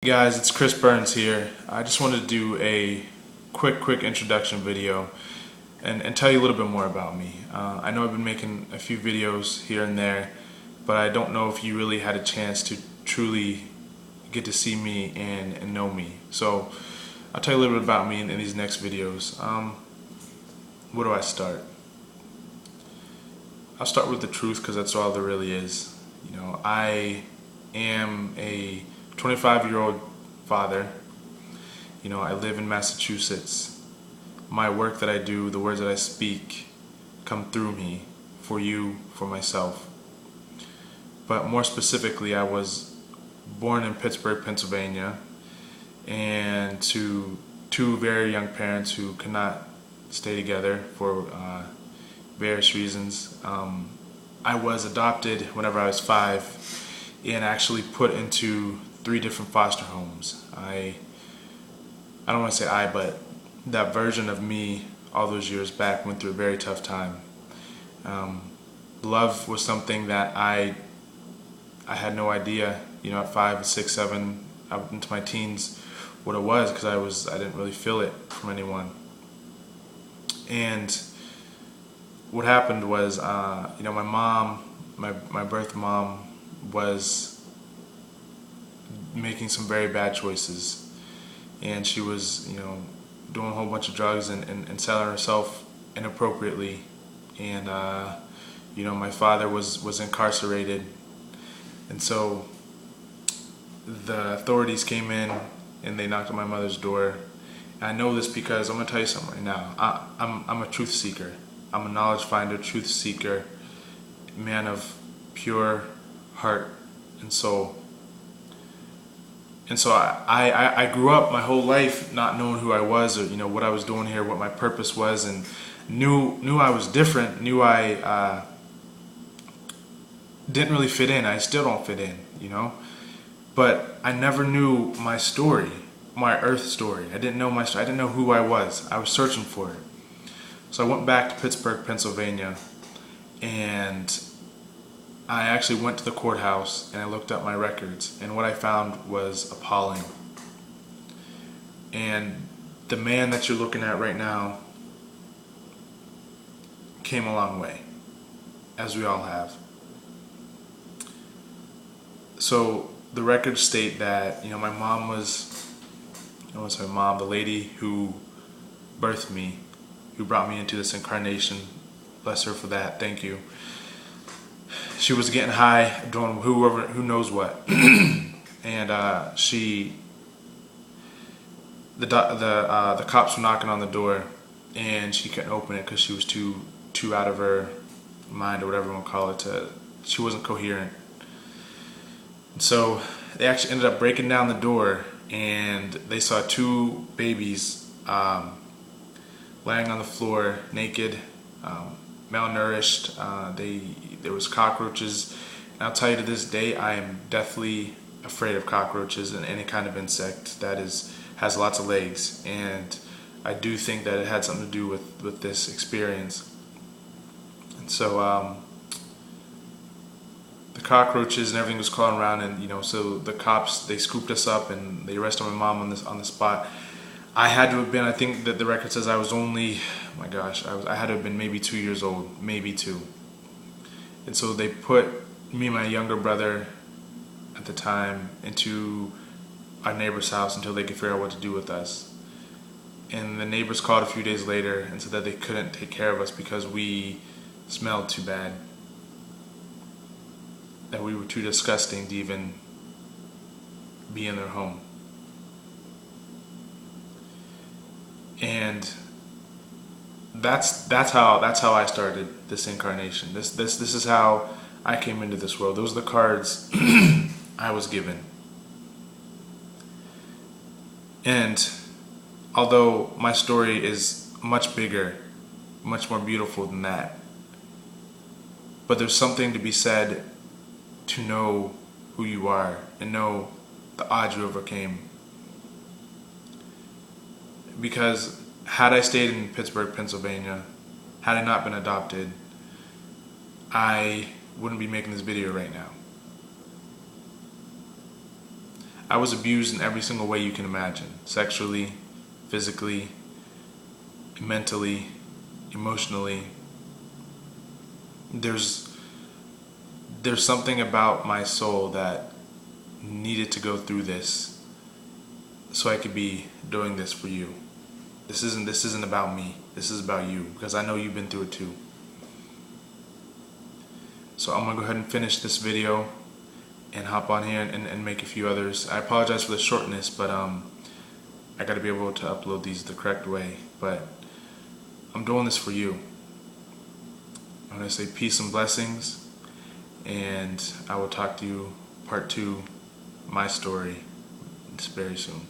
Hey guys, it's Chris Burns here. I just wanted to do a quick introduction video and tell you a little bit more about me. I know I've been making a few videos here and there, but I don't know if you really had a chance to truly get to see me and know me. So I'll tell you a little bit about me in these next videos. Where do I start? I'll start with the truth because that's all there really is. You know, I am a 25-year-old father. You know, I live in Massachusetts. My work that I do, the words that I speak, come through me, for you, for myself. But more specifically, I was born in Pittsburgh, Pennsylvania, and to two very young parents who could not stay together for various reasons. I was adopted whenever I was 5 and actually put into 3 different foster homes. I don't want to say but that version of me all those years back went through a very tough time. Love was something that I had no idea, you know, at 5, 6, 7, up into my teens, what it was, because I didn't really feel it from anyone. And what happened was, you know, my mom, my birth mom, was making some very bad choices, and she was, you know, doing a whole bunch of drugs and selling herself inappropriately. And you know, my father was incarcerated, and so the authorities came in and they knocked on my mother's door. And I know this because I'm gonna tell you something right now. I'm a truth seeker. I'm a knowledge finder, truth seeker, man of pure heart and soul. And so I grew up my whole life not knowing who I was, or, you know, what I was doing here, what my purpose was, and knew I was different, knew I didn't really fit in. I still don't fit in, you know. But I never knew my story, my earth story. I didn't know my story. I didn't know who I was. I was searching for it. So I went back to Pittsburgh, Pennsylvania, and I actually went to the courthouse and I looked up my records, and what I found was appalling. And the man that you're looking at right now came a long way, as we all have. So the records state that, you know, my mom was, I want to say my mom, the lady who birthed me, who brought me into this incarnation, bless her for that, thank you. She was getting high, doing who knows what, and the cops were knocking on the door, and she couldn't open it because she was too out of her mind, or whatever you want to call it. She wasn't coherent. And so they actually ended up breaking down the door, and they saw 2 babies laying on the floor, naked, malnourished. There was cockroaches. And I'll tell you, to this day, I am deathly afraid of cockroaches and any kind of insect that has lots of legs. And I do think that it had something to do with this experience. And so the cockroaches and everything was crawling around, and, you know, so the cops, they scooped us up and they arrested my mom on the spot. I had to have been, I think that the record says I was only, oh my gosh, I had to have been maybe 2 years old, maybe 2. And so they put me and my younger brother at the time into our neighbor's house until they could figure out what to do with us. And the neighbors called a few days later and said that they couldn't take care of us because we smelled too bad, that we were too disgusting to even be in their home. And that's how I started this incarnation. This is how I came into this world. Those are the cards I was given. And although my story is much bigger, much more beautiful than that, but there's something to be said to know who you are and know the odds you overcame. Because had I stayed in Pittsburgh, Pennsylvania, had I not been adopted, I wouldn't be making this video right now. I was abused in every single way you can imagine. Sexually, physically, mentally, emotionally. There's something about my soul that needed to go through this so I could be doing this for you. This isn't about me. This is about you, because I know you've been through it too. So I'm gonna go ahead and finish this video and hop on here and make a few others. I apologize for the shortness, but I gotta be able to upload these the correct way. But I'm doing this for you. I'm gonna say peace and blessings, and I will talk to you part 2, my story, very soon.